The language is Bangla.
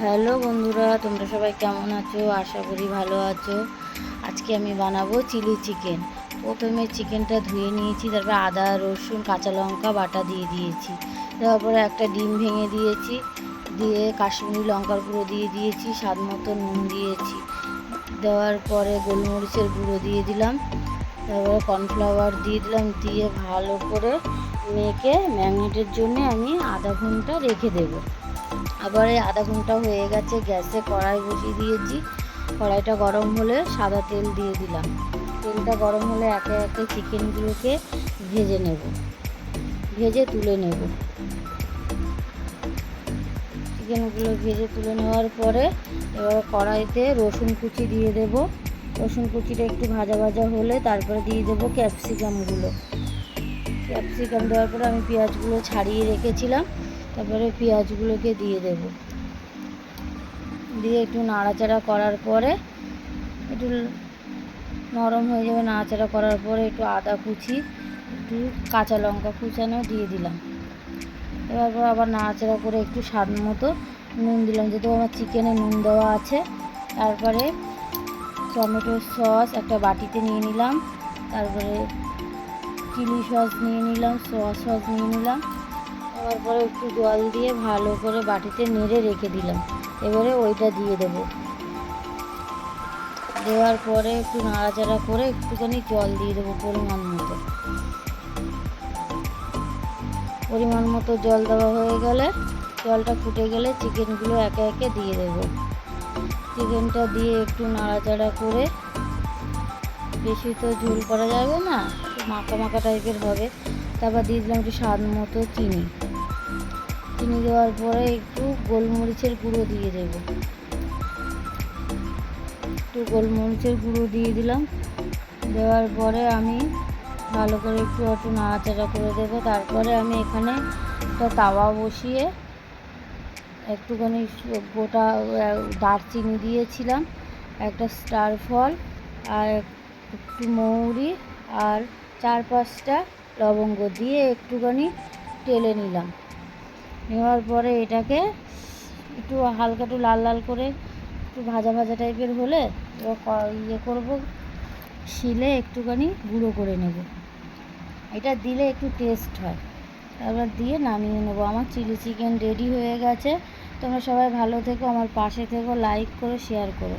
হ্যালো বন্ধুরা, তোমরা সবাই কেমন আছো? আশা করি ভালো আছো। আজকে আমি বানাবো চিলি চিকেন। প্রথমে চিকেনটা ধুয়ে নিয়েছি, তারপর আদা রসুন কাঁচা লঙ্কা বাটা দিয়ে দিয়েছি। তারপরে একটা ডিম ভেঙে দিয়েছি, দিয়ে কাশ্মীরি লঙ্কার গুঁড়ো দিয়ে দিয়েছি, স্বাদ মতো নুন দিয়েছি। দেওয়ার পরে গোলমরিচের গুঁড়ো দিয়ে দিলাম, তারপরে কর্নফ্লাওয়ার দিয়ে দিলাম, দিয়ে ভালো করে মেখে ম্যারিনেটের জন্য আমি আধা ঘন্টা রেখে দেবো। আবার এই আধা ঘন্টা হয়ে গেছে, গ্যাসে কড়াই বসিয়ে দিয়েছি। কড়াইটা গরম হলে সাদা তেল দিয়ে দিলাম। তেলটা গরম হলে একে একে চিকেনগুলোকে ভেজে তুলে নেব। চিকেনগুলো ভেজে তুলে নেওয়ার পরে এবার কড়াইতে রসুন কুচি দিয়ে দেব। রসুন কুচিটা একটু ভাজা ভাজা হলে তারপরে দিয়ে দেবো ক্যাপসিকামগুলো। ক্যাপসিকাম দেওয়ার পরে আমি পেঁয়াজগুলো ছাড়িয়ে রেখেছিলাম, তারপরে পেঁয়াজগুলোকে দিয়ে দেব। দিয়ে একটু নাড়াচাড়া করার পরে একটু নরম হয়ে যাবে। নাড়াচাড়া করার পরে একটু আদা কুচি, একটু কাঁচা লঙ্কা কুচানো দিয়ে দিলাম। এবার আবার নাড়াচাড়া করে একটু স্বাদ মতো নুন দিলাম, যেহেতু আমার চিকেনে নুন দেওয়া আছে। তারপরে টমেটো সস একটা বাটিতে নিয়ে নিলাম, তারপরে চিলি সস নিয়ে নিলাম, সোয়া সস নিয়ে নিলাম। তারপরে একটু জল দিয়ে ভালো করে বাটিতে নেড়ে রেখে দিলাম। এবারে ওইটা দিয়ে দেব। দেওয়ার পরে একটু নাড়াচাড়া করে একটুখানি জল দিয়ে দেবো পরিমাণ মতো জল দেওয়া হয়ে গেলে, জলটা ফুটে গেলে চিকেনগুলো একে একে দিয়ে দেব। চিকেনটা দিয়ে একটু নাড়াচাড়া করে, বেশি তো ঝোল করা যাবে না, মাখা মাখা টাইপের হবে। তারপর দিয়ে দিলাম একটু স্বাদ মতো চিনি। চিনি দেওয়ার পরে একটু গোলমরিচের গুঁড়ো দিয়ে দেব। একটু গোলমরিচের গুঁড়ো দিয়ে দিলাম। দেওয়ার পরে আমি ভালো করে একটু নাড়াচাড়া করে দেবো। তারপরে আমি এখানে একটা তাওয়া বসিয়ে একটুখানি গোটা দারচিনি দিয়েছিলাম, একটা স্টার ফল, আর একটু মৌরি, আর 4-5টা লবঙ্গ দিয়ে একটুখানি টেলে নিলাম। নেওয়ার পরে এটাকে একটু হালকা একটু লাল লাল করে একটু ভাজা ভাজা টাইপের হলে এবার করবো, শিলে একটুখানি গুঁড়ো করে নেব। এটা দিলে একটু টেস্ট হয়। তারপর দিয়ে নামিয়ে নেব। আমার চিলি চিকেন রেডি হয়ে গেছে। তোমরা সবাই ভালো থেকো, আমার পাশে থেকো, লাইক করো, শেয়ার করো।